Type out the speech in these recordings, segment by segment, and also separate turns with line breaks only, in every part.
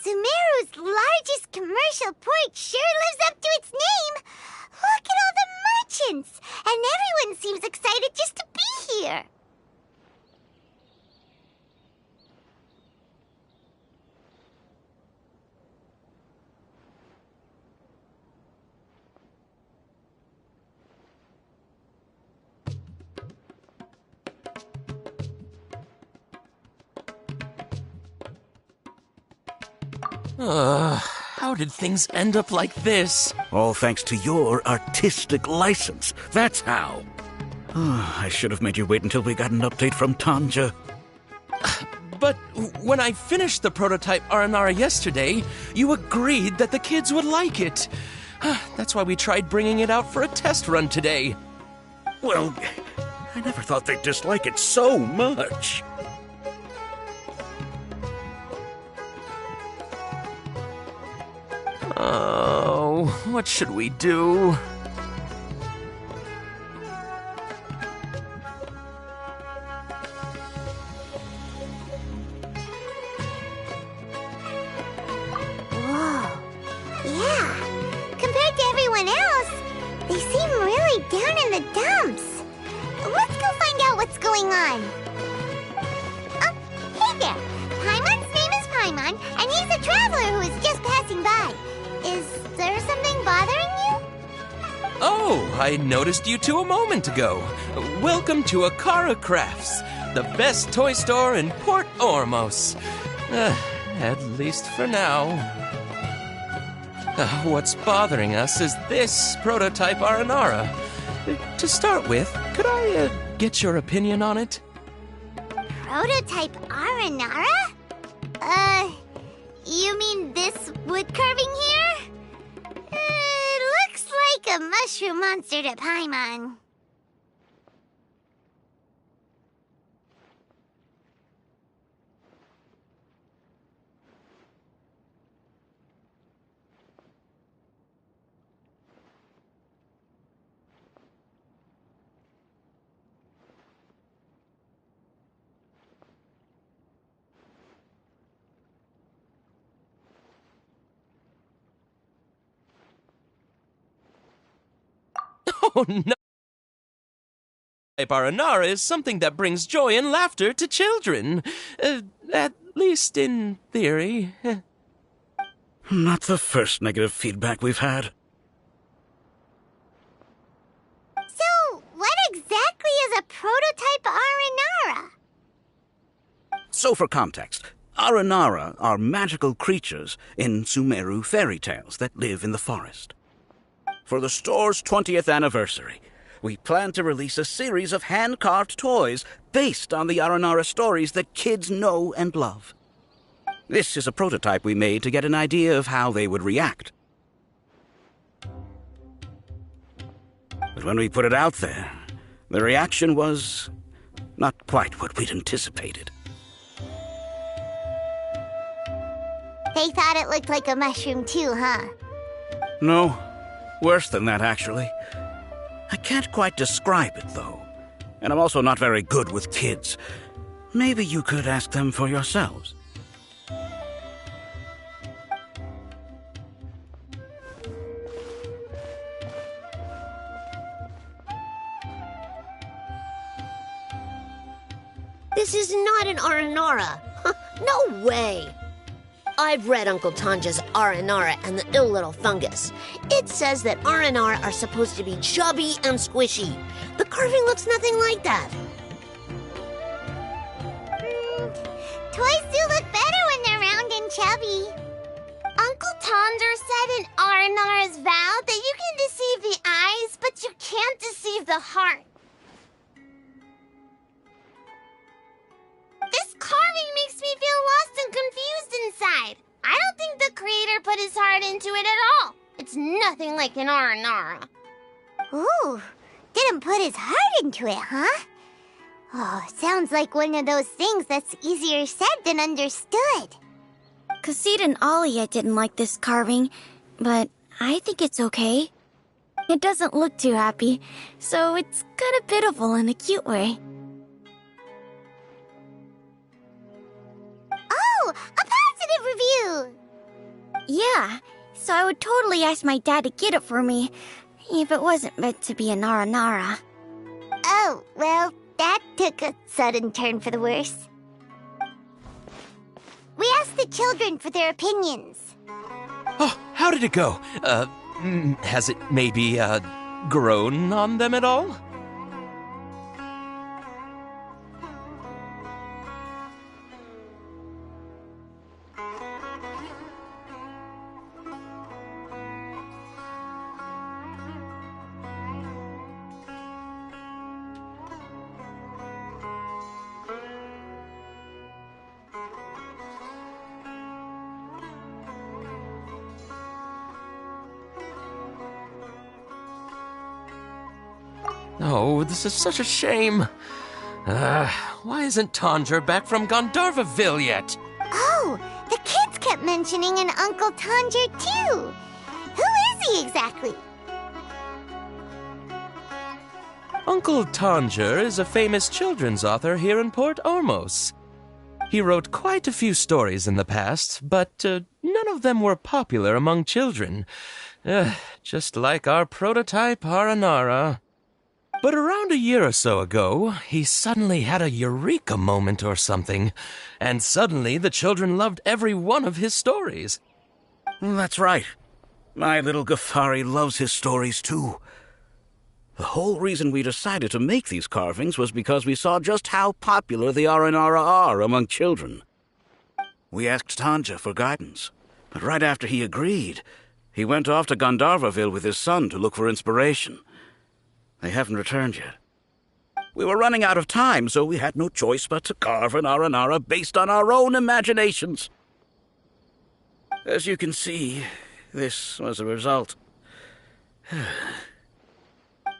Sumeru's largest commercial port sure lives up to its name. Look at all the merchants, and everyone seems excited just to be here.
How did things end up like this?
All thanks to your artistic license. That's how. I should have made you wait until we got an update from Tanja.
But when I finished the prototype Aranara yesterday, you agreed that the kids would like it. That's why we tried bringing it out for a test run today.
Well, I never thought they'd dislike it so much.
Oh, what should we do?
Whoa. Yeah. Compared to everyone else, they seem really down in the dumps. Let's go find out what's going on. Oh, hey there. Paimon's name is Paimon, and he's a traveler who is just passing by. Is there something bothering you?
Oh, I noticed you two a moment ago. Welcome to Akara Crafts, the best toy store in Port Ormos. At least for now. What's bothering us is this prototype Aranara. To start with, could I get your opinion on it?
Prototype Aranara? You mean this wood carving here? Looks like a mushroom monster to Paimon.
Oh, no! Aranara is something that brings joy and laughter to children. At least in theory.
Not the first negative feedback we've had.
So, what exactly is a prototype Aranara?
So for context, Aranara are magical creatures in Sumeru fairy tales that live in the forest. For the store's 20th anniversary, we plan to release a series of hand-carved toys based on the Aranara stories that kids know and love. This is a prototype we made to get an idea of how they would react. But when we put it out there, the reaction was not quite what we'd anticipated.
They thought it looked like a mushroom too, huh?
No, worse than that, actually. I can't quite describe it, though. And I'm also not very good with kids. Maybe you could ask them for yourselves.
This is not an Aranara. No way. I've read Uncle Tanja's Aranara and the Ill Little Fungus. It says that Aranara are supposed to be chubby and squishy. The carving looks nothing like that.
Toys do look better when they're round and chubby. Uncle Tonder said in Aranara's vow that you can deceive the eyes, but you can't deceive the heart. This carving makes me feel lost and confused inside. I don't think the creator put his heart into it at all. It's nothing like an Aranara. Ooh, didn't put his heart into it, huh? Oh, sounds like one of those things that's easier said than understood.
Cassid and Alia didn't like this carving, but I think it's okay. It doesn't look too happy, so it's kind of pitiful in a cute way.
Oh, a positive review!
Yeah, so I would totally ask my dad to get it for me, if it wasn't meant to be an Aranara.
Oh, well, that took a sudden turn for the worse. We asked the children for their opinions.
Oh, how did it go? Has it maybe, grown on them at all? Oh, this is such a shame. Why isn't Tanger back from Gandharvaville yet?
Oh, the kids kept mentioning an Uncle Tanger, too. Who is he exactly?
Uncle Tanger is a famous children's author here in Port Ormos. He wrote quite a few stories in the past, but none of them were popular among children. Just like our prototype Aranara. But around a year or so ago, he suddenly had a eureka moment or something, and suddenly the children loved every one of his stories.
That's right. My little Ghaffari loves his stories too. The whole reason we decided to make these carvings was because we saw just how popular the Aranara are among children. We asked Tanja for guidance, but right after he agreed, he went off to Gandharvaville with his son to look for inspiration. They haven't returned yet. We were running out of time, so we had no choice but to carve an Aranara based on our own imaginations. As you can see, this was the result.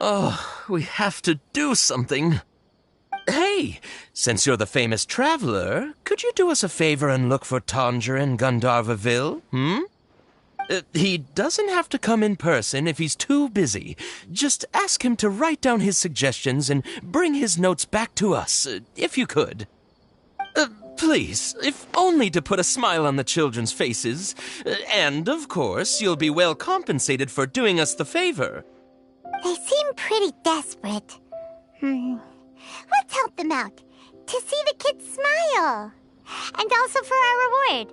Oh, we have to do something. Hey, since you're the famous traveler, could you do us a favor and look for Tanger in Gandharvaville, he doesn't have to come in person if he's too busy. Just ask him to write down his suggestions and bring his notes back to us, if you could. Please, if only to put a smile on the children's faces. And, of course, you'll be well compensated for doing us the favor.
They seem pretty desperate. Let's help them out. To see the kids smile. And also for our reward.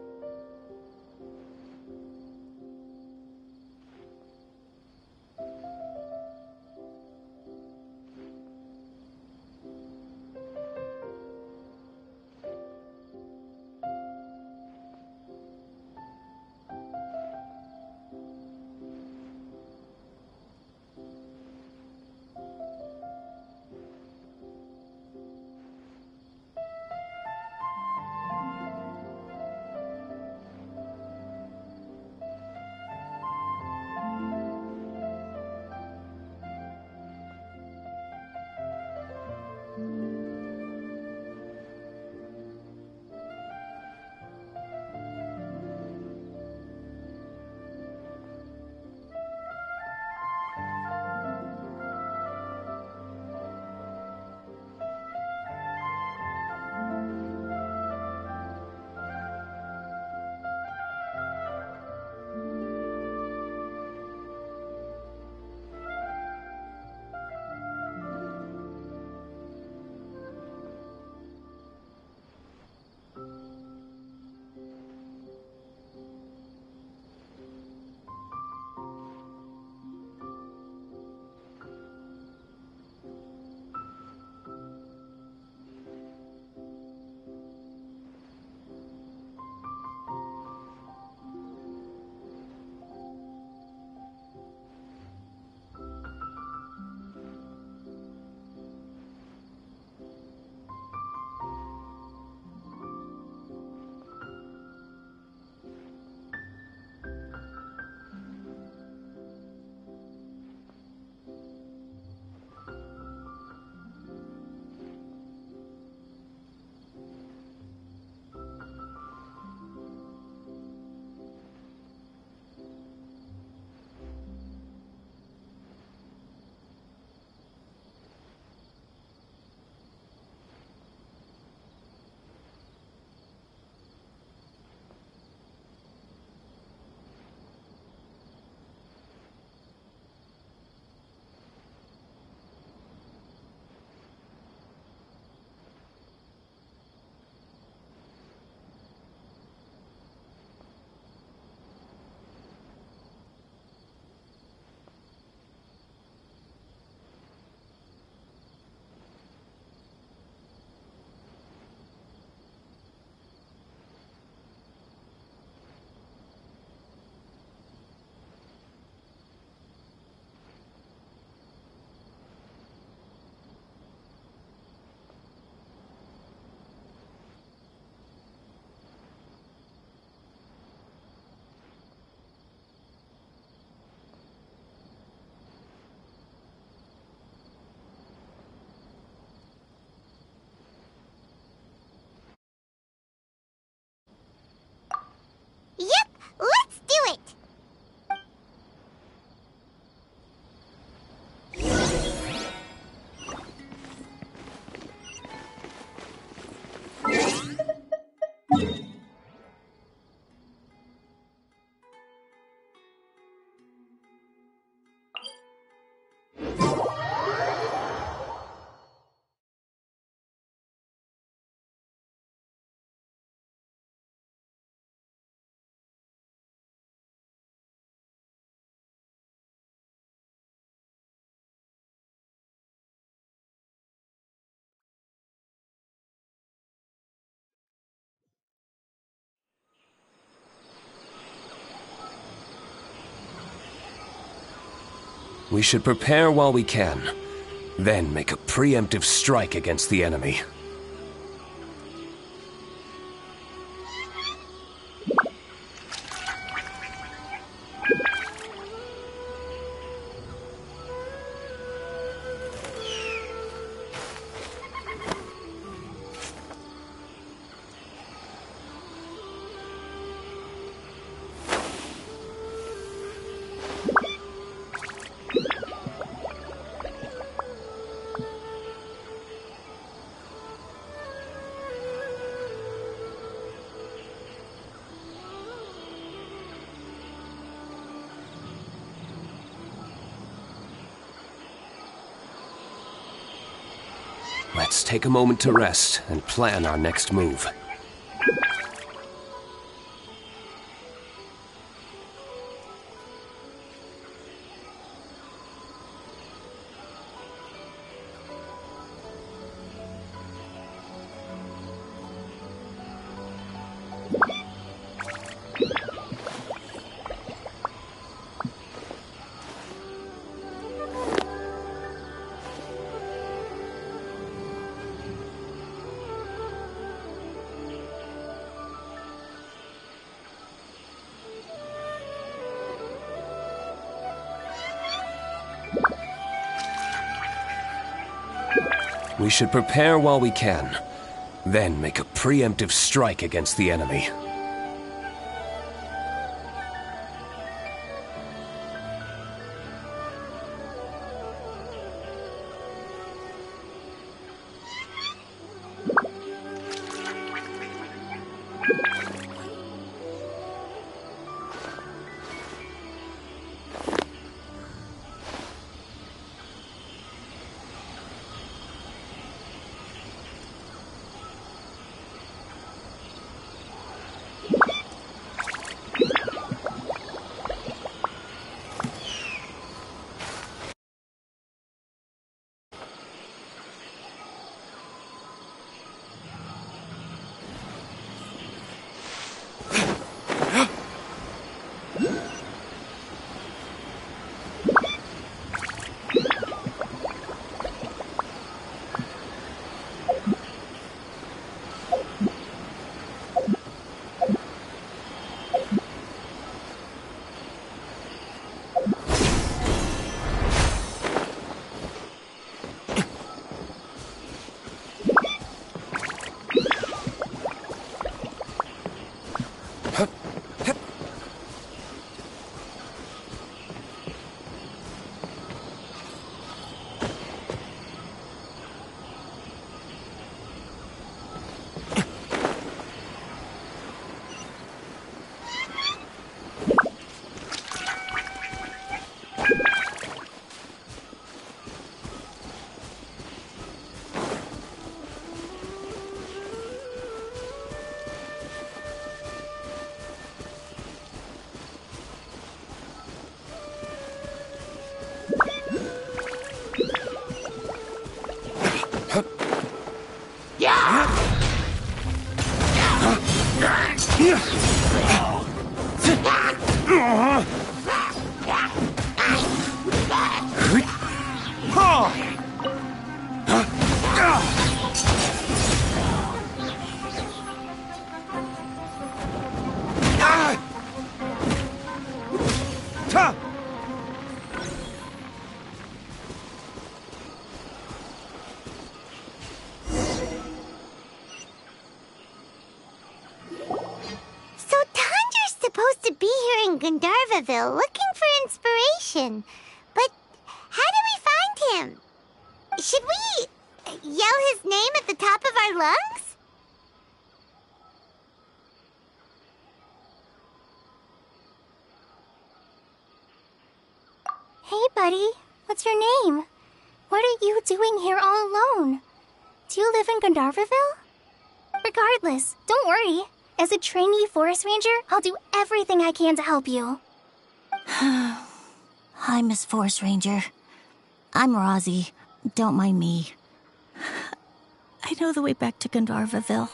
We should prepare while we can, then make a preemptive strike against the enemy. Let's take a moment to rest and plan our next move. We should prepare while we can, then make a preemptive strike against the enemy.
Gandharvaville looking for inspiration. But how do we find him? Should we yell his name at the top of our lungs?
Hey, buddy. What's your name? What are you doing here all alone? Do you live in Gandharvaville? Regardless, don't worry. As a trainee forest ranger, I'll do everything I can to help you.
Hi, Miss Forest Ranger. I'm Rosie. Don't mind me. I know the way back to Gandharvaville.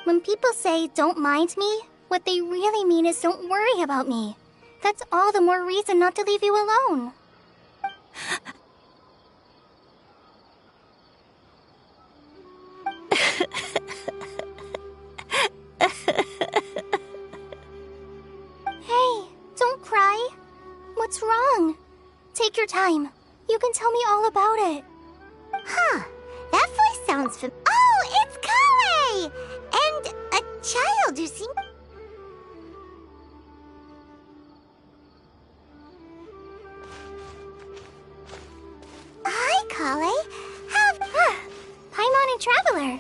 When people say, don't mind me, what they really mean is don't worry about me. That's all the more reason not to leave you alone. time. You can tell me all about it.
Huh. That voice sounds Oh, it's Kale! And a child who seems... Hi, Kale.
Paimon and Traveler.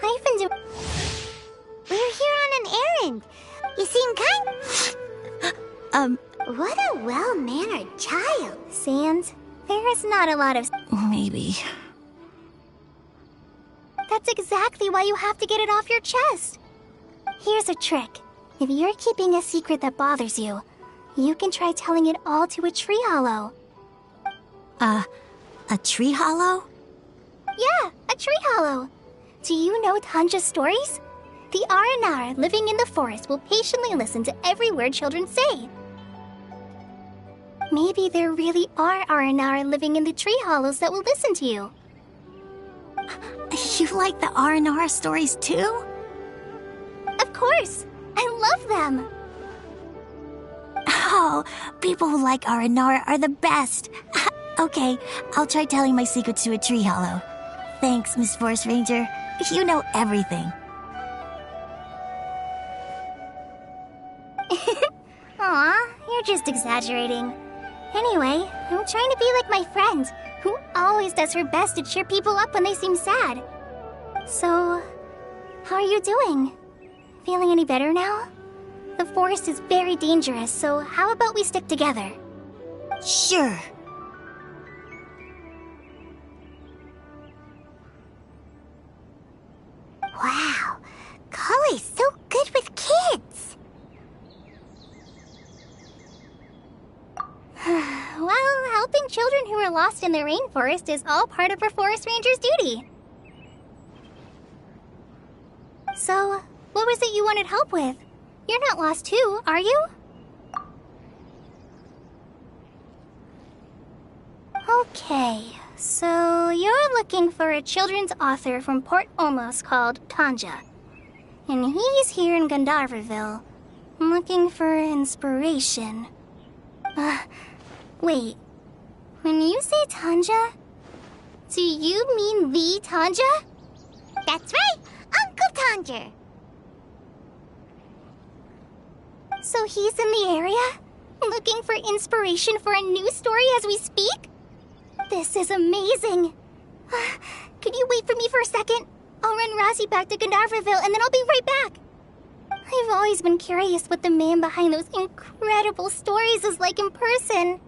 I've been doing...
We're here on an errand. You seem What a well-mannered child.
Sans, there is not a lot of...
Maybe.
That's exactly why you have to get it off your chest. Here's a trick. If you're keeping a secret that bothers you, you can try telling it all to a tree hollow.
A tree hollow?
Yeah, a tree hollow. Do you know Tanja's stories? The Aranara living in the forest will patiently listen to every word children say. Maybe there really are Aranara living in the tree hollows that will listen to you.
You like the Aranara stories too?
Of course! I love them!
Oh, people who like Aranara are the best. Okay, I'll try telling my secrets to a tree hollow. Thanks, Miss Forest Ranger. You know everything.
Aw, you're just exaggerating. Anyway, I'm trying to be like my friend, who always does her best to cheer people up when they seem sad. So, how are you doing? Feeling any better now? The forest is very dangerous, so how about we stick together?
Sure.
Wow. Kale's so good with kids.
Well, helping children who are lost in the rainforest is all part of a forest ranger's duty. So, what was it you wanted help with? You're not lost too, are you? Okay, so you're looking for a children's author from Port Ormos called Tanja. And he's here in Gandharvaville, looking for inspiration. Wait. When you say Tanja, do you mean the Tanja?
That's right, Uncle Tanja.
So he's in the area? Looking for inspiration for a new story as we speak? This is amazing. Could you wait for me for a second? I'll run Razzie back to Gandharvaville and then I'll be right back. I've always been curious what the man behind those incredible stories is like in person.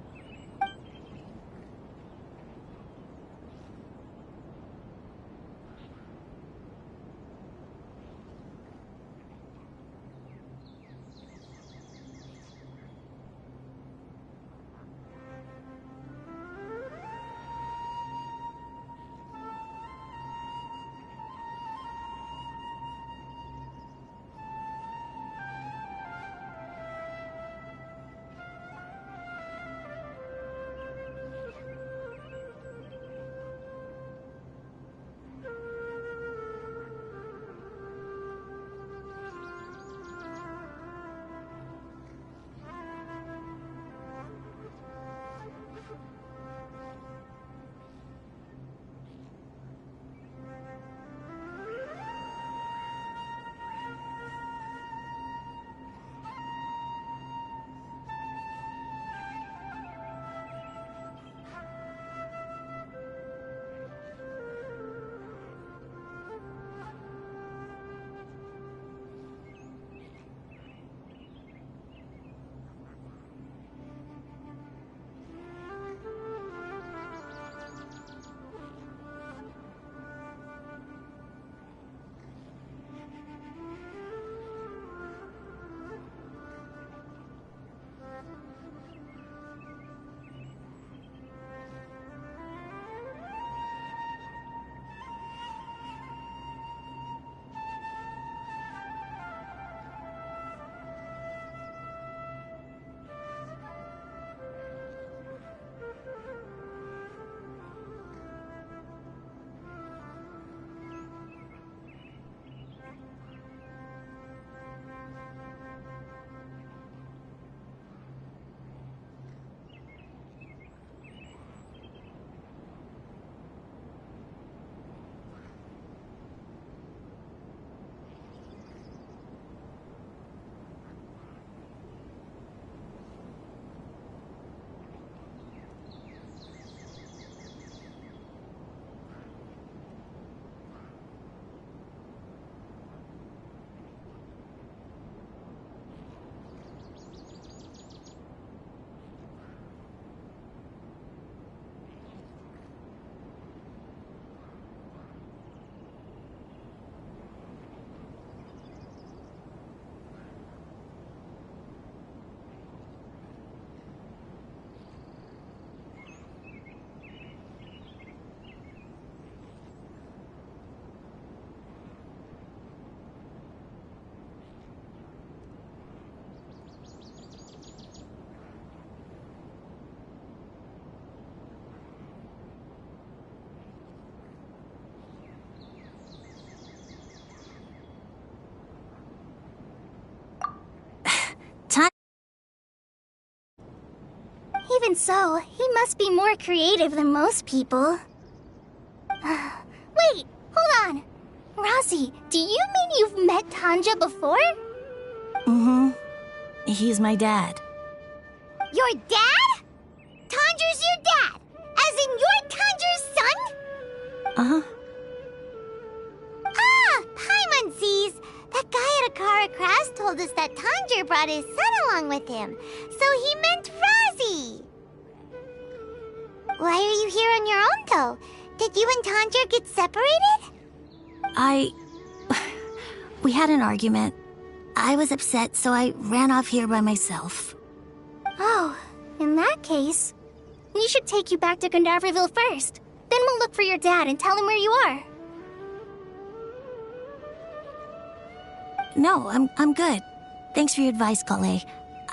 so, he must be more creative than most people. Wait, hold on. Rossi, do you mean you've met Tanja before?
Mm-hmm. He's my dad.
Your dad? Tanger's your dad? As in you're Tanger's son?
Uh-huh.
Ah, Paimon sees. That guy at Akara Crafts told us that Tanger brought his son along with him. So he meant Razi. Why are you here on your own, though? Did you and Tanger get separated?
We had an argument. I was upset, so I ran off here by myself.
Oh, in that case, we should take you back to Gandharville first. Then we'll look for your dad and tell him where you are.
No, I'm good. Thanks for your advice, Kale.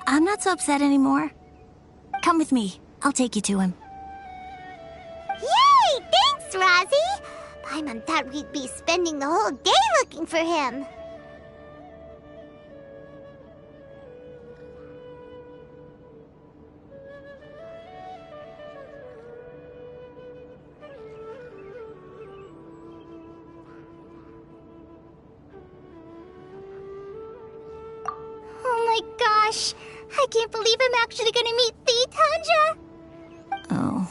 I'm not so upset anymore. Come with me. I'll take you to him.
Yay! Thanks, Razi! Paimon thought we'd be spending the whole day looking for him.
Oh my gosh! I can't believe I'm actually gonna meet the Tanja!
Oh.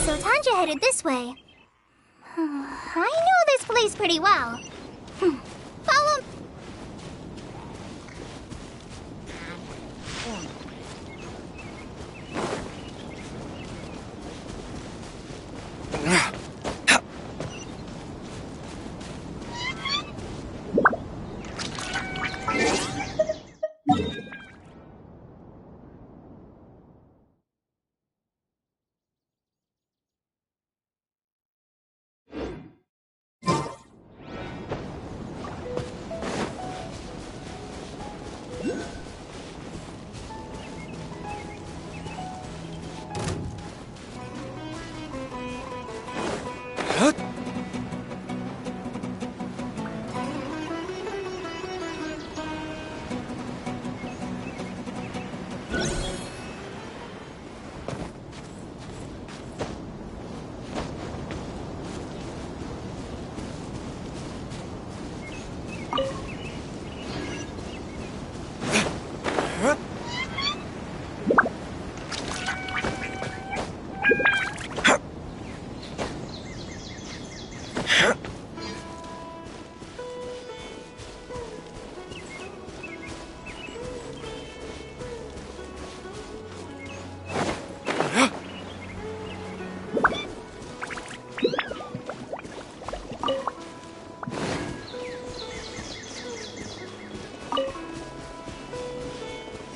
So Tanja headed this way. I know this place pretty well. Follow.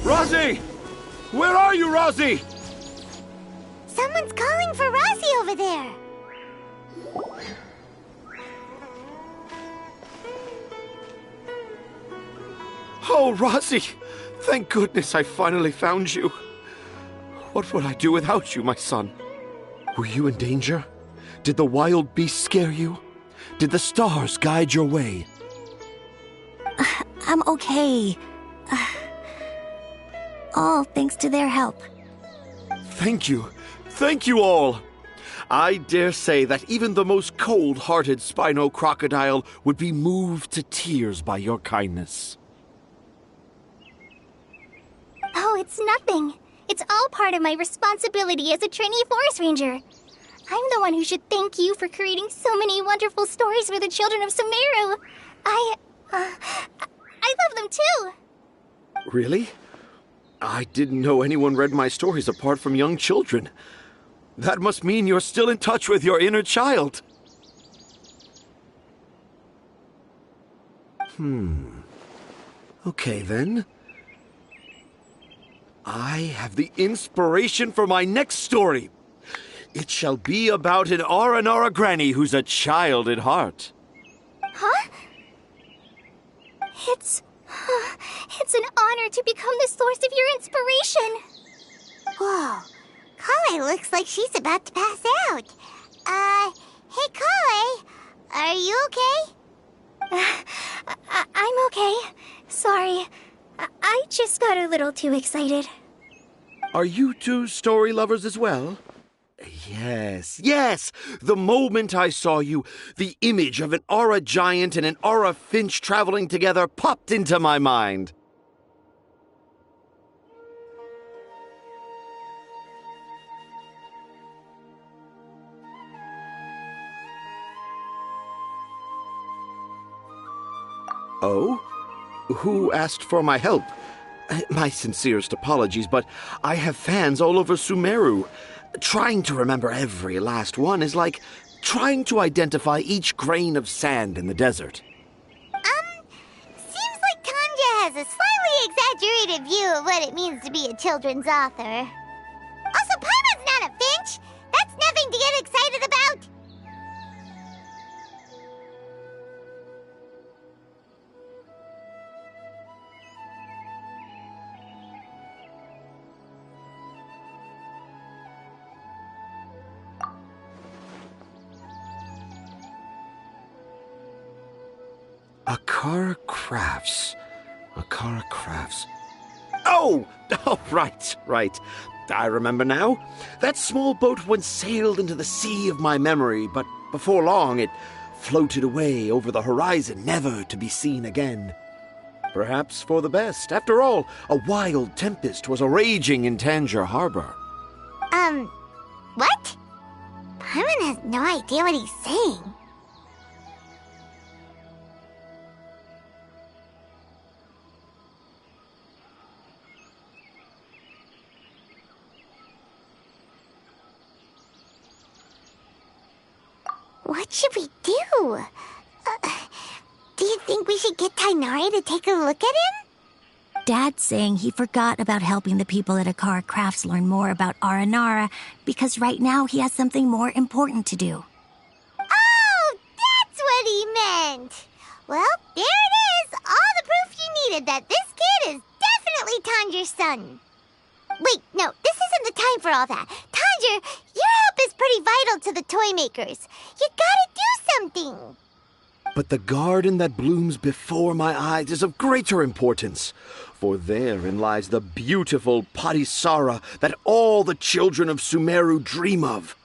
Razi! Where are you, Razi?
Someone's calling for Razi over there.
Oh, Razi! Thank goodness I finally found you. What would I do without you, my son? Were you in danger? Did the wild beast scare you? Did the stars guide your way?
I'm okay. All thanks to their help.
Thank you. Thank you all. I dare say that even the most cold-hearted Spino crocodile would be moved to tears by your kindness.
Oh, it's nothing. It's all part of my responsibility as a trainee forest ranger. I'm the one who should thank you for creating so many wonderful stories for the children of Sumeru. I love them too.
Really? I didn't know anyone read my stories apart from young children. That must mean you're still in touch with your inner child. Okay, then. I have the inspiration for my next story. It shall be about an Aranara granny who's a child at heart.
Huh? It's an honor to become the source of your inspiration.
Whoa. Kale looks like she's about to pass out. Hey, Kale. Are you okay?
I'm okay. Sorry. I just got a little too excited.
Are you two story lovers as well? Yes. The moment I saw you, the image of an Aura giant and an Aura finch traveling together popped into my mind. Oh? Who asked for my help? My sincerest apologies, but I have fans all over Sumeru. Trying to remember every last one is like trying to identify each grain of sand in the desert.
Seems like Tanja has a slightly exaggerated view of what it means to be a children's author. Also, Paimon's not a finch. That's nothing to get excited about.
Akara Crafts. Akara Crafts. Oh, right. I remember now. That small boat once sailed into the sea of my memory, but before long it floated away over the horizon, never to be seen again. Perhaps for the best. After all, a wild tempest was raging in Tanger Harbor.
What? Paimon has no idea what he's saying. What should we do? Do you think we should get Tighnari to take a look at him?
Dad's saying he forgot about helping the people at Akara Crafts learn more about Aranara because right now he has something more important to do.
Oh, that's what he meant! Well, there it is! All the proof you needed that this kid is definitely Tanger's son. Wait, no, this isn't the time for all that. Tanger, your help is pretty vital to the toy makers. You gotta do something.
But the garden that blooms before my eyes is of greater importance, for therein lies the beautiful Padisara that all the children of Sumeru dream of.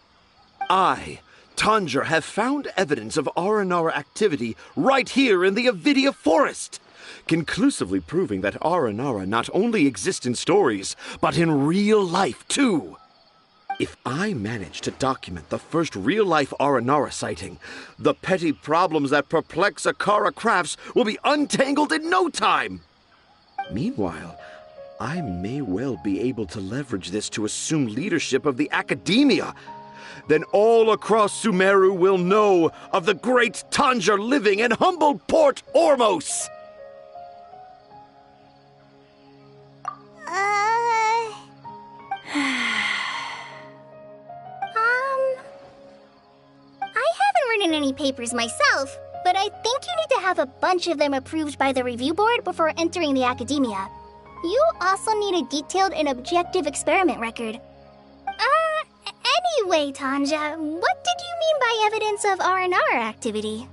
I, Tanger, have found evidence of Aranara activity right here in the Avidia Forest, conclusively proving that Aranara not only exist in stories, but in real life too. If I manage to document the first real-life Aranara sighting, the petty problems that perplex Akara Crafts will be untangled in no time. Meanwhile, I may well be able to leverage this to assume leadership of the academia. Then all across Sumeru will know of the great Tanger living in humble Port Ormos.
I haven't written any papers myself, but I think you need to have a bunch of them approved by the review board before entering the academia. You also need a detailed and objective experiment record. Anyway, Tanja, what did you mean by evidence of R&R activity?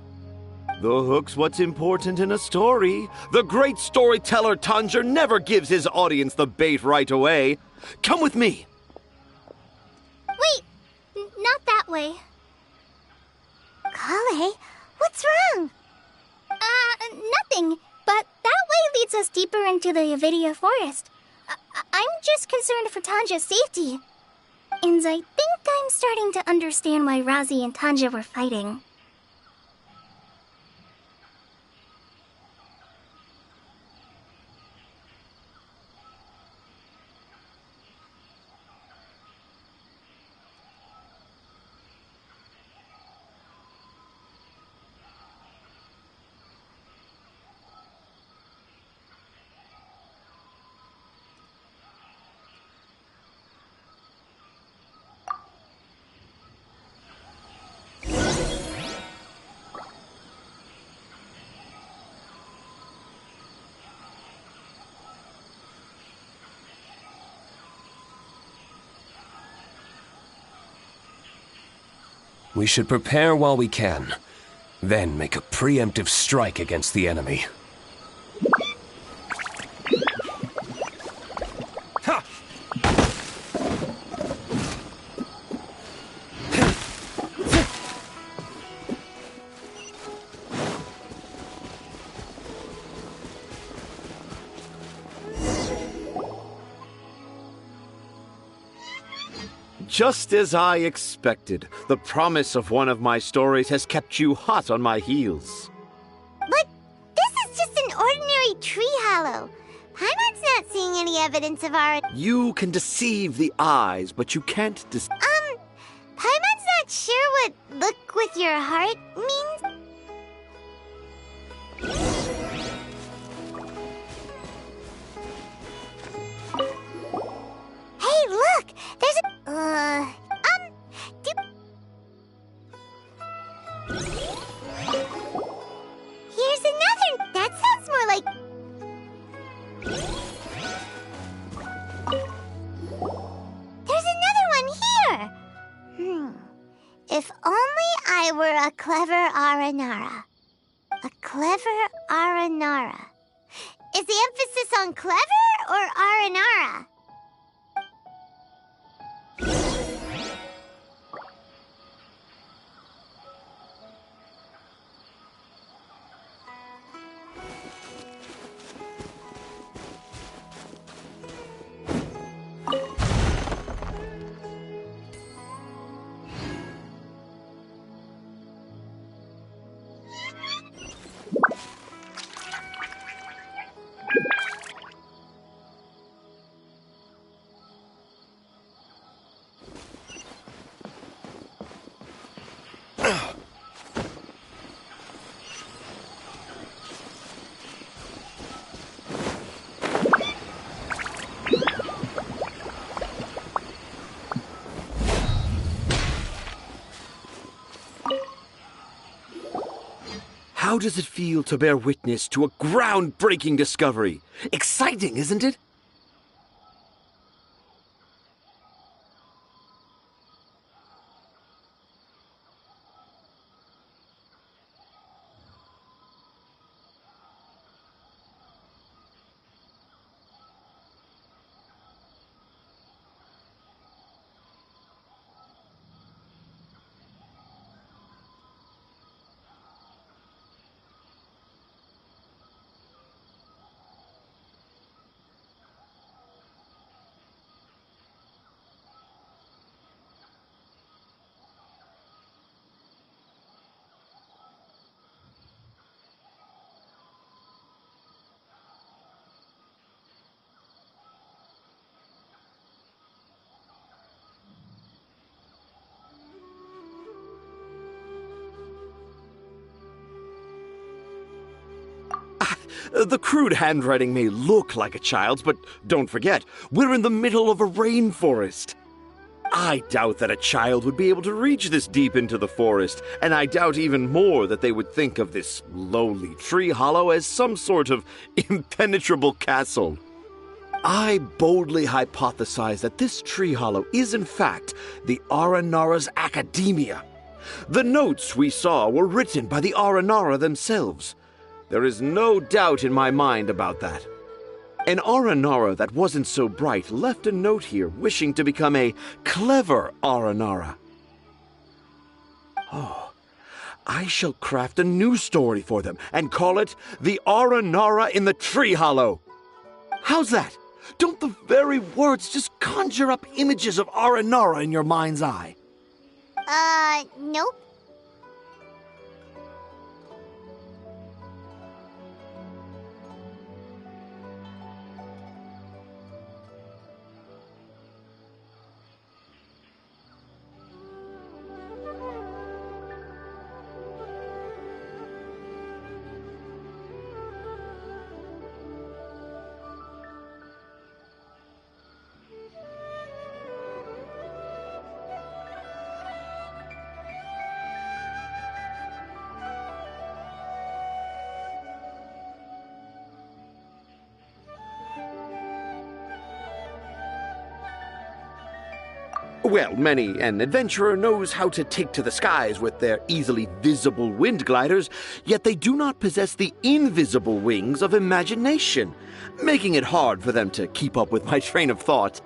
The hook's what's important in a story. The great storyteller Tanger never gives his audience the bait right away. Come with me.
Wait, not that way.
Kale, what's wrong?
Nothing. But that way leads us deeper into the Avidia forest. I'm just concerned for Tanja's safety. And I think I'm starting to understand why Razi and Tanja were fighting.
We should prepare while we can, then make a preemptive strike against the enemy. Ha!
Just as I expected, the promise of one of my stories has kept you hot on my heels.
But this is just an ordinary tree hollow. Paimon's not seeing any evidence of our...
You can deceive the eyes, but you can't
Paimon's not sure what look with your heart means. Hey, look! There's a... Here's another... That sounds more like... There's another one here! If only I were a clever Aranara. A clever Aranara. Is the emphasis on clever or Aranara?
How does it feel to bear witness to a groundbreaking discovery? Exciting, isn't it? The crude handwriting may look like a child's, but don't forget, we're in the middle of a rainforest. I doubt that a child would be able to reach this deep into the forest, and I doubt even more that they would think of this lowly tree hollow as some sort of impenetrable castle. I boldly hypothesize that this tree hollow is in fact the Aranara's academia. The notes we saw were written by the Aranara themselves. There is no doubt in my mind about that. An Aranara that wasn't so bright left a note here wishing to become a clever Aranara. Oh, I shall craft a new story for them and call it The Aranara in the Tree Hollow. How's that? Don't the very words just conjure up images of Aranara in your mind's eye?
Nope.
Well, many an adventurer knows how to take to the skies with their easily visible wind gliders, yet they do not possess the invisible wings of imagination, making it hard for them to keep up with my train of thought.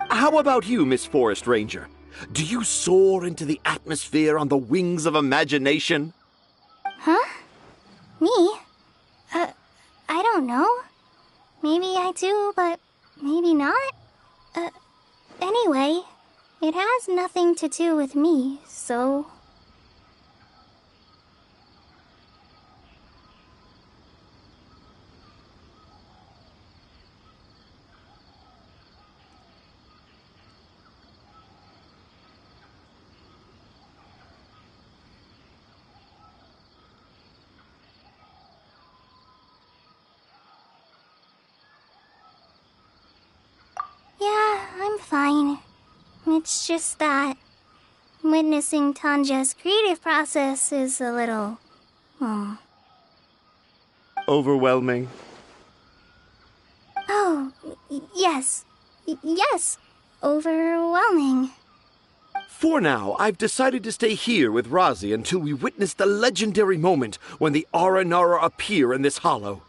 How about you, Miss Forest Ranger? Do you soar into the atmosphere on the wings of imagination?
Huh? Me? I don't know. Maybe I do, but maybe not. Anyway, it has nothing to do with me, so... Yeah, I'm fine. It's just that witnessing Tanja's creative process is a little...
Overwhelming.
Oh, yes. Yes. Overwhelming.
For now, I've decided to stay here with Razi until we witness the legendary moment when the Aranara appear in this hollow.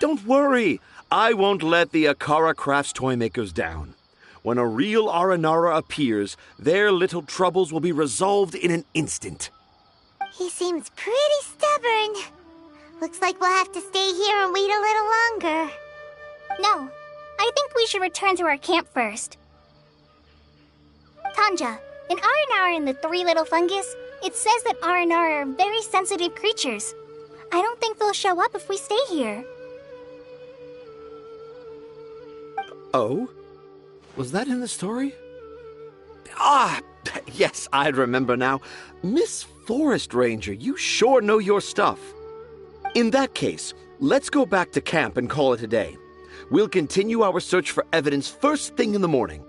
Don't worry, I won't let the Akara Crafts toymakers down. When a real Aranara appears, their little troubles will be resolved in an instant.
He seems pretty stubborn. Looks like we'll have to stay here and wait a little longer.
No, I think we should return to our camp first. Tanja, in Aranara and the Three Little Fungus, it says that Aranara are very sensitive creatures. I don't think they'll show up if we stay here.
Oh? Was that in the story? Ah, yes, I remember now. Miss Forest Ranger, you sure know your stuff. In that case, let's go back to camp and call it a day. We'll continue our search for evidence first thing in the morning.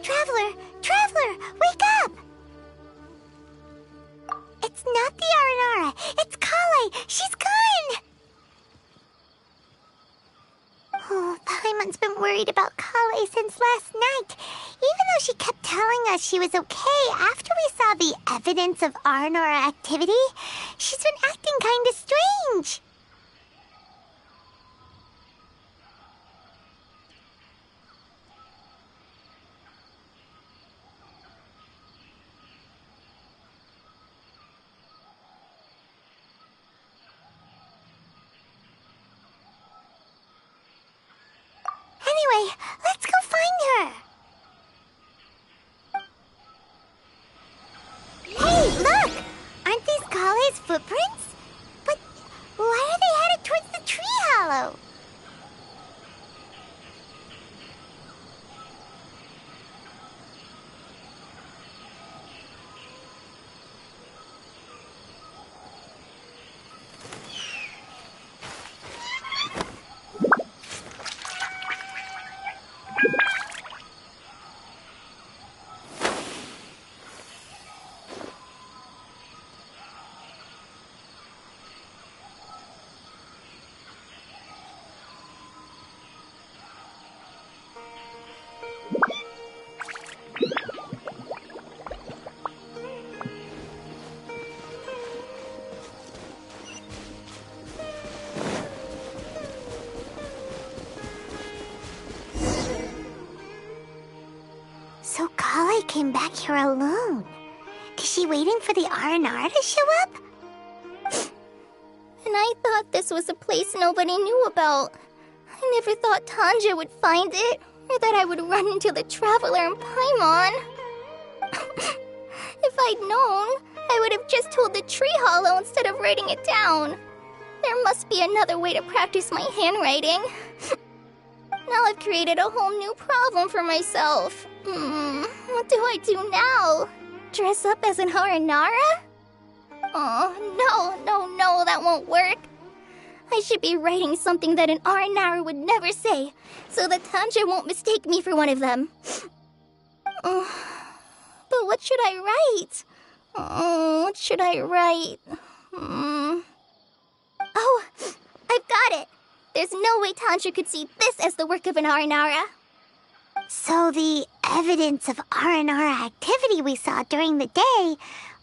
Traveler! Traveler! Wake up! since last night, even though she kept telling us she was okay after we saw the evidence of Aranara activity. She's been acting kind of strange. Anyway, let's go find her. Hey, look! Aren't these Kale's footprints? But why are they headed towards the tree hollow? So Kale came back here alone. Is she waiting for the Aranara to show up?
And I thought this was a place nobody knew about. I never thought Tanja would find it, or that I would run into the Traveler in Paimon. If I'd known, I would have just told the tree hollow instead of writing it down. There must be another way to practice my handwriting. Now I've created a whole new problem for myself. What do I do now? Dress up as an Aranara? Oh, no, that won't work. I should be writing something that an Aranara would never say, so that Tanja won't mistake me for one of them. But what should I write? What should I write? Oh, I've got it! There's no way Tanja could see this as the work of an Aranara.
So the evidence of Aranara activity we saw during the day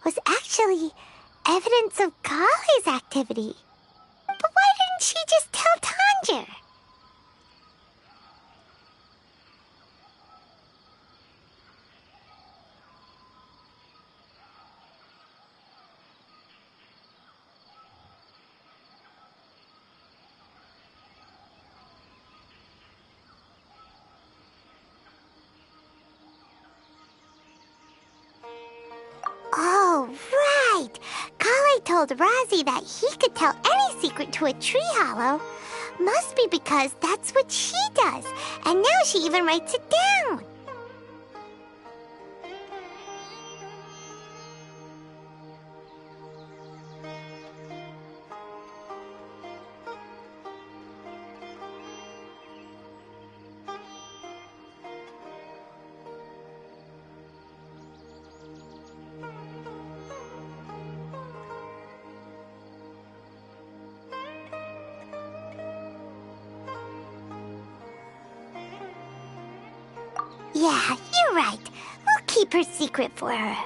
was actually evidence of Kale's activity. But why didn't she just tell Tanja? Oh, right! Kale told Razi that he could tell any secret to a tree hollow. Must be because that's what she does, and now she even writes it down. Yeah, you're right. We'll keep her secret for her.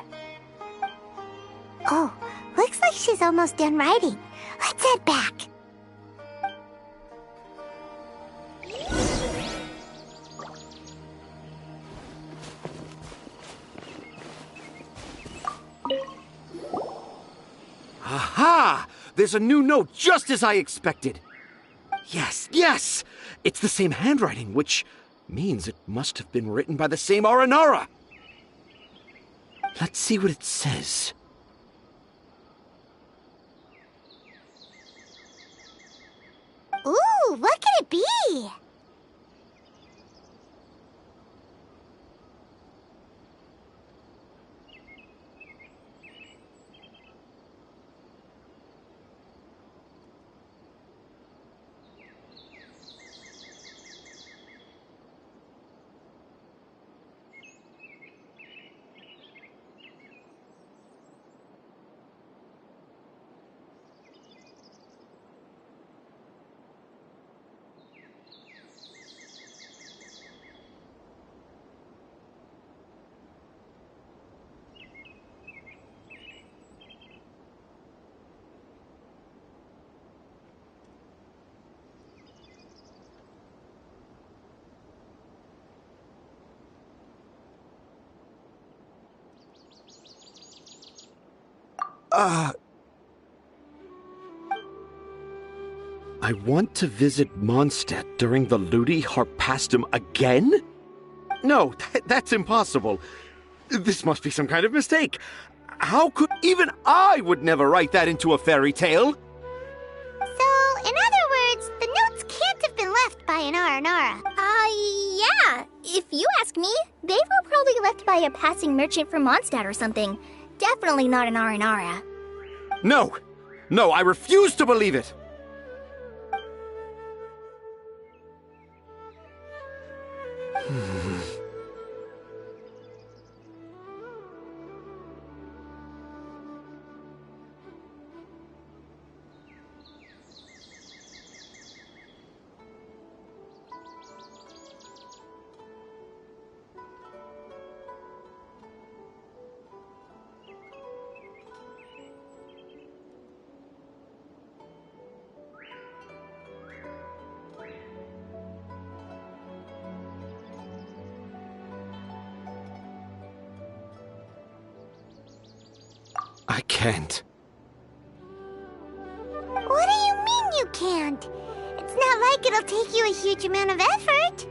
Oh, looks like she's almost done writing. Let's head back.
Aha! There's a new note just as I expected. Yes! It's the same handwriting, which means it must have been written by the same Aranara. Let's see what it says.
Ooh, what could it be?
I want to visit Mondstadt during the Ludi Harpastum again? No, that's impossible. This must be some kind of mistake. How could... Even I would never write that into a fairy tale.
So, in other words, the notes can't have been left by an Aranara.
Yeah. If you ask me, they were probably left by a passing merchant from Mondstadt or something. Definitely not an Aranara.
No, I refuse to believe it. I can't.
What do you mean you can't? It's not like it'll take you a huge amount of effort.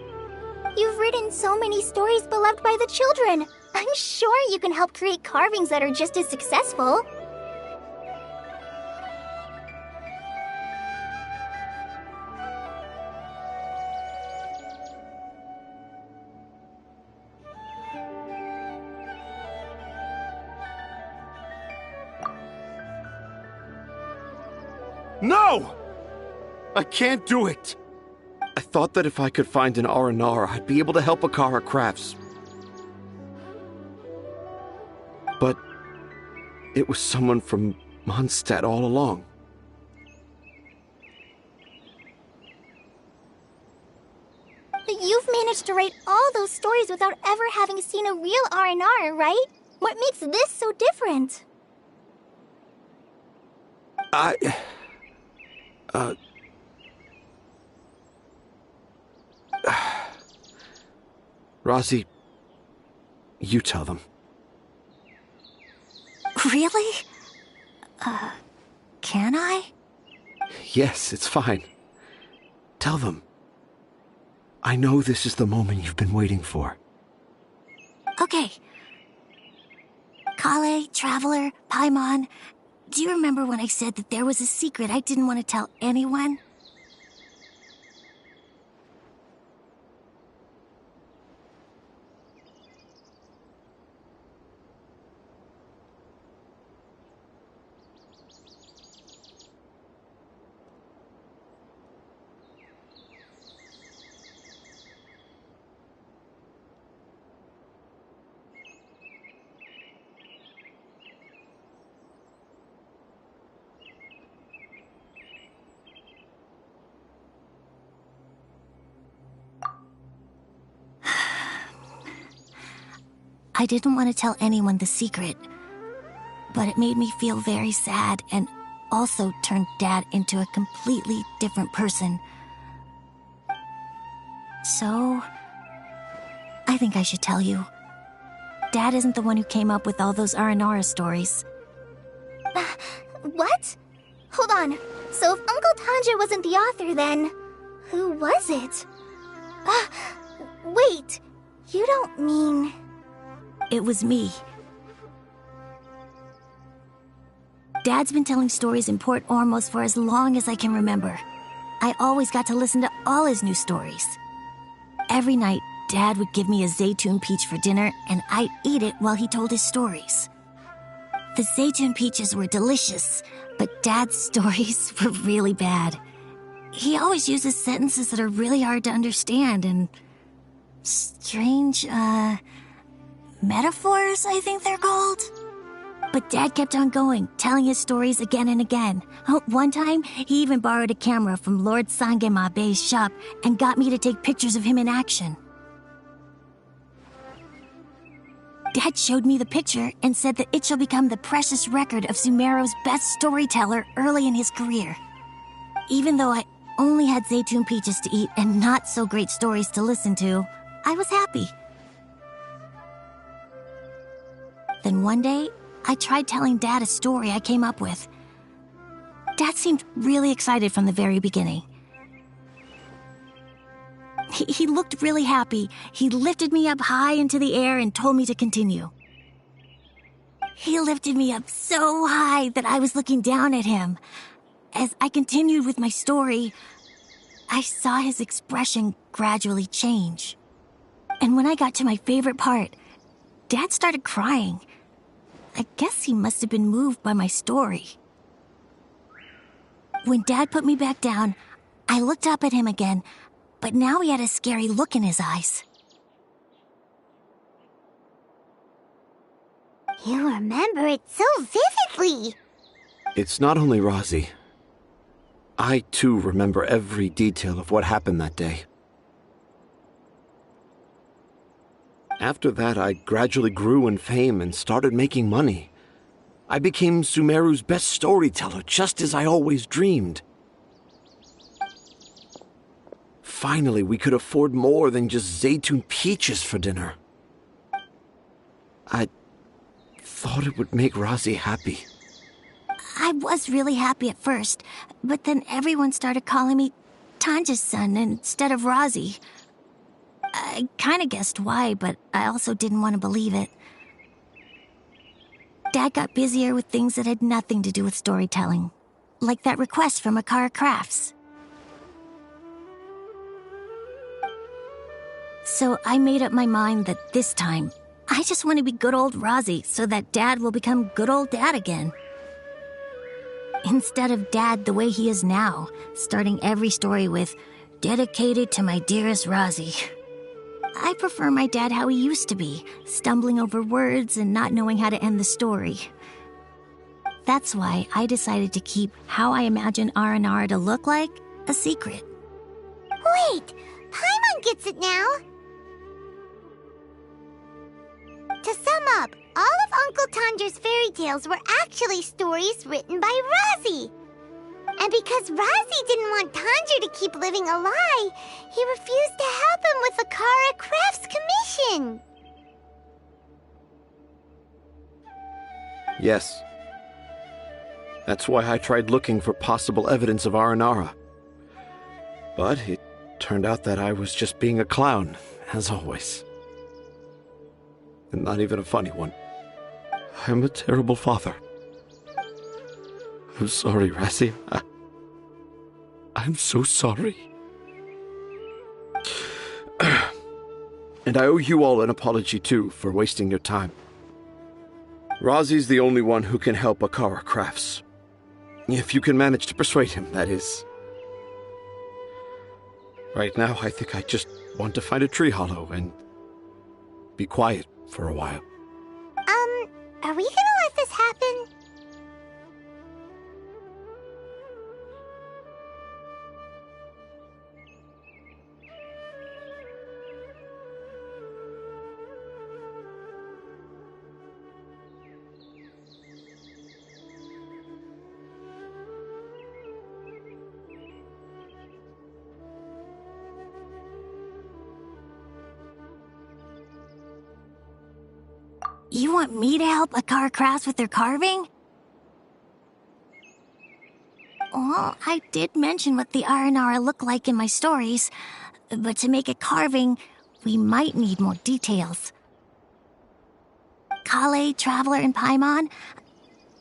You've written so many stories beloved by the children. I'm sure you can help create carvings that are just as successful.
No! I can't do it. I thought that if I could find an Aranara, I'd be able to help Akara Crafts. But it was someone from Mondstadt all along.
You've managed to write all those stories without ever having seen a real Aranara, right? What makes this so different?
Rosie, you tell them.
Really? Can I?
Yes, it's fine. Tell them. I know this is the moment you've been waiting for.
Okay. Kale, Traveler, Paimon, do you remember when I said that there was a secret I didn't want to tell anyone? I didn't want to tell anyone the secret, but it made me feel very sad and also turned Dad into a completely different person. So, I think I should tell you. Dad isn't the one who came up with all those Aranara stories.
What? Hold on. So if Uncle Tanja wasn't the author, then who was it? Wait. You don't mean...
It was me. Dad's been telling stories in Port Ormos for as long as I can remember. I always got to listen to all his new stories. Every night, Dad would give me a Zaytun peach for dinner, and I'd eat it while he told his stories. The Zaytun peaches were delicious, but Dad's stories were really bad. He always uses sentences that are really hard to understand, and strange, metaphors, I think they're called. But Dad kept on going, telling his stories again and again. One time, he even borrowed a camera from Lord Sangema Bey's shop and got me to take pictures of him in action. Dad showed me the picture and said that it shall become the precious record of Sumeru's best storyteller early in his career. Even though I only had Zaytun peaches to eat and not so great stories to listen to, I was happy. Then one day, I tried telling Dad a story I came up with. Dad seemed really excited from the very beginning. He looked really happy. He lifted me up high into the air and told me to continue. He lifted me up so high that I was looking down at him. As I continued with my story, I saw his expression gradually change. And when I got to my favorite part, Dad started crying. I guess he must have been moved by my story. When Dad put me back down, I looked up at him again, but now he had a scary look in his eyes.
You remember it so vividly.
It's not only Rosie. I, too, remember every detail of what happened that day. After that, I gradually grew in fame and started making money. I became Sumeru's best storyteller, just as I always dreamed. Finally, we could afford more than just Zaytun peaches for dinner. I thought it would make Rosie happy.
I was really happy at first, but then everyone started calling me Tanja's son instead of Rosie. I kind of guessed why, but I also didn't want to believe it. Dad got busier with things that had nothing to do with storytelling, like that request from Akara Crafts. So I made up my mind that this time, I just want to be good old Rosie so that Dad will become good old Dad again. Instead of Dad the way he is now, starting every story with, "Dedicated to my dearest Rosie." I prefer my dad how he used to be, stumbling over words and not knowing how to end the story. That's why I decided to keep how I imagine Aranara to look like a secret.
Wait, Paimon gets it now. To sum up, all of Uncle Tanja's fairy tales were actually stories written by Rosie. And because Rosie didn't want Tanja to keep living a lie, he refused to help him with the Akara Crafts commission.
Yes. That's why I tried looking for possible evidence of Aranara. But it turned out that I was just being a clown, as always. And not even a funny one. I'm a terrible father. I'm sorry, Razzie. I'm so sorry. And I owe you all an apology, too, for wasting your time. Rozzie's the only one who can help Akara Crafts. If you can manage to persuade him, that is. Right now, I think I just want to find a tree hollow and be quiet for a while.
Are we gonna let this happen?
You want me to help Akara Crafts with their carving? Well, I did mention what the Aranara look like in my stories, but to make a carving, we might need more details. Kale, Traveler, and Paimon,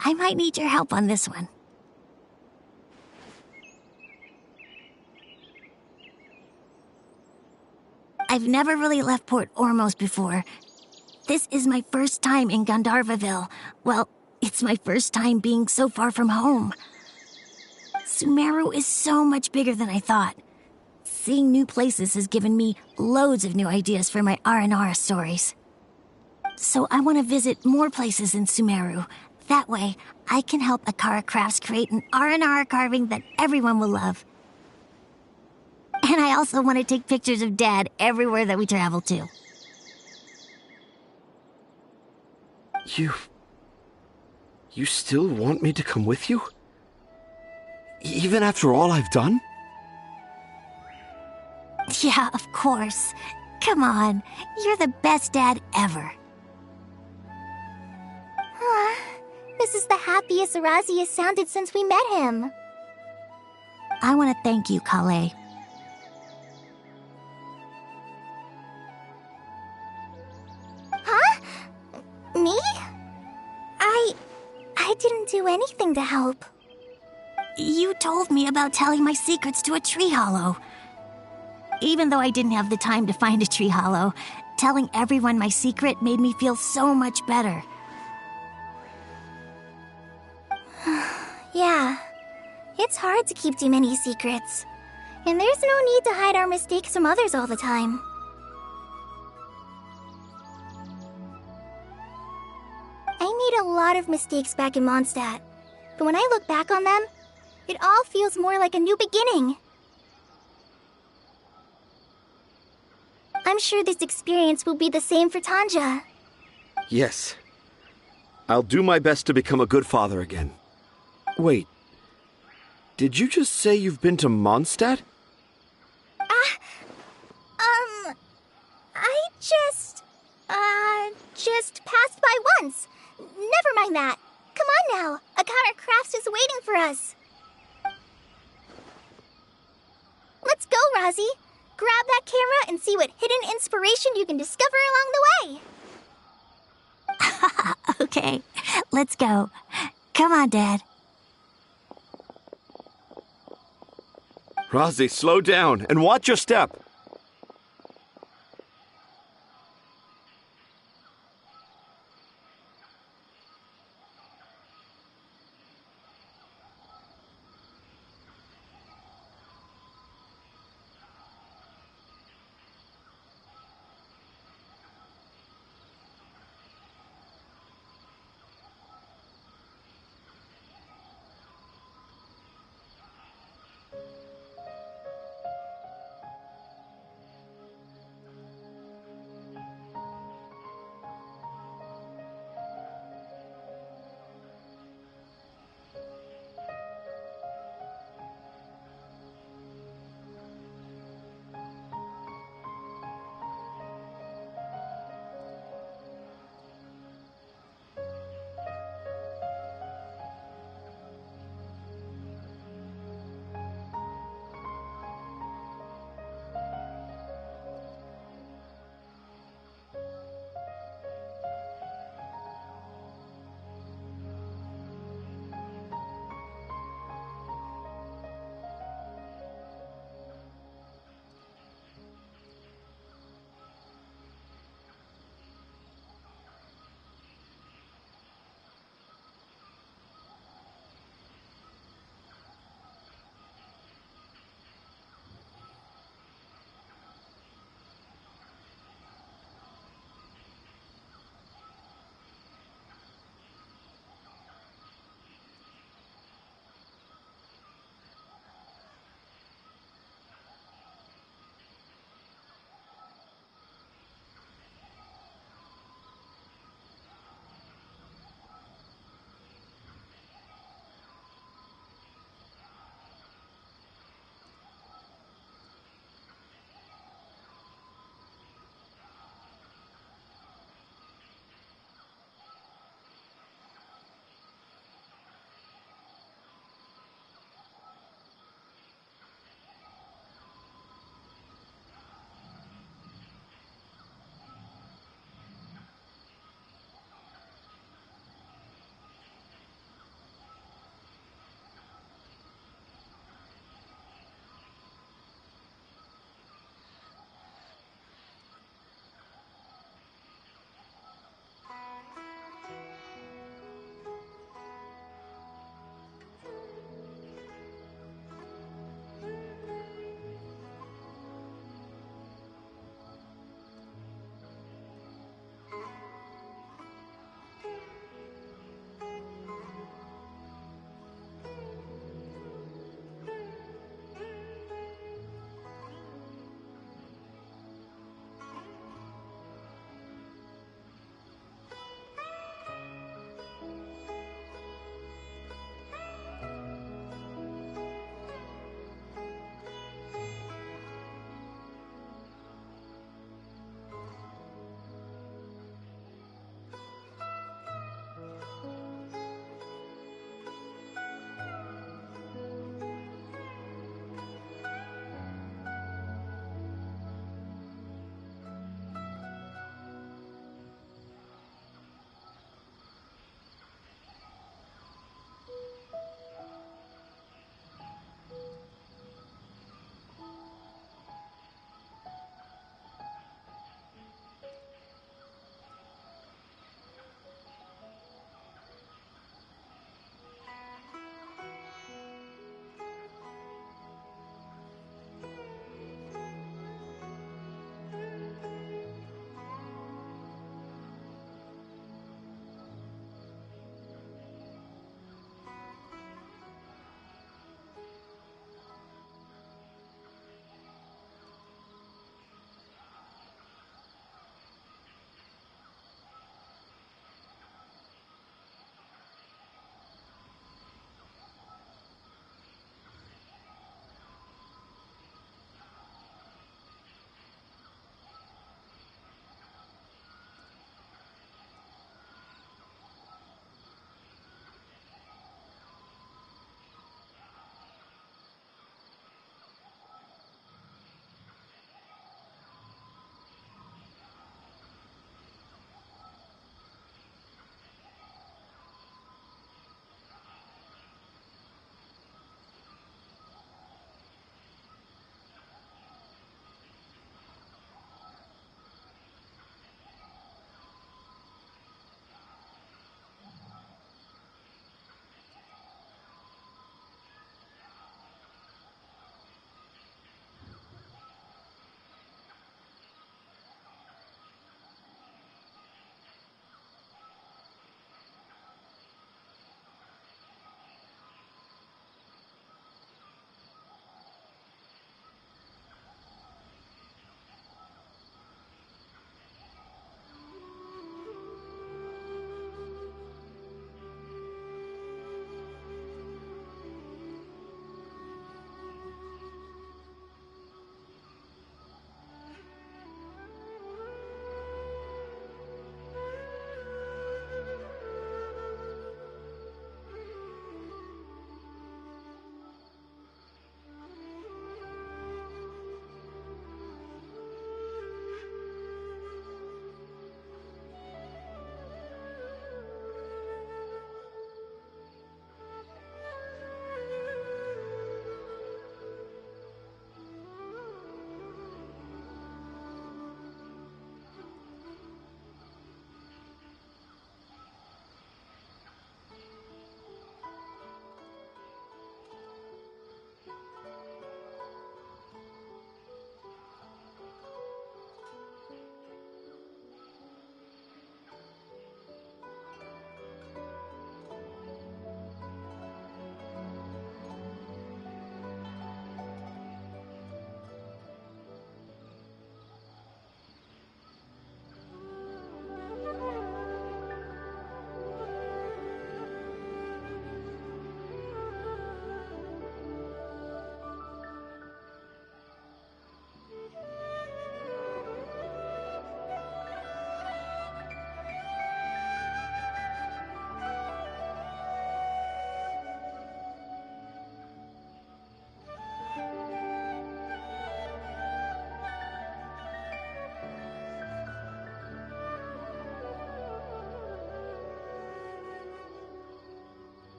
I might need your help on this one. I've never really left Port Ormos before. This is my first time in Gandharvaville. Well, it's my first time being so far from home. Sumeru is so much bigger than I thought. Seeing new places has given me loads of new ideas for my Aranara stories. So I want to visit more places in Sumeru. That way, I can help Akara Crafts create an Aranara carving that everyone will love. And I also want to take pictures of Dad everywhere that we travel to.
You still want me to come with you? Even after all I've done?
Yeah, of course. Come on, you're the best dad ever.
Huh.
this is the happiest Razi has sounded since we met him.
I want to thank you, Kale.
Huh? Me? I didn't do anything to help.
You told me about telling my secrets to a tree hollow. Even though I didn't have the time to find a tree hollow, telling everyone my secret made me feel so much better.
Yeah, it's hard to keep too many secrets. And there's no need to hide our mistakes from others all the time. I made a lot of mistakes back in Mondstadt, but when I look back on them, it all feels more like a new beginning. I'm sure this experience will be the same for Tanja.
Yes. I'll do my best to become a good father again. Wait. Did you just say you've been to Mondstadt?
I just passed by once. Never mind that. Come on now. Akara Crafts is waiting for us. Let's go, Razi. Grab that camera and see what hidden inspiration you can discover along the way.
Okay, let's go. Come on, Dad.
Razi, slow down and watch your step.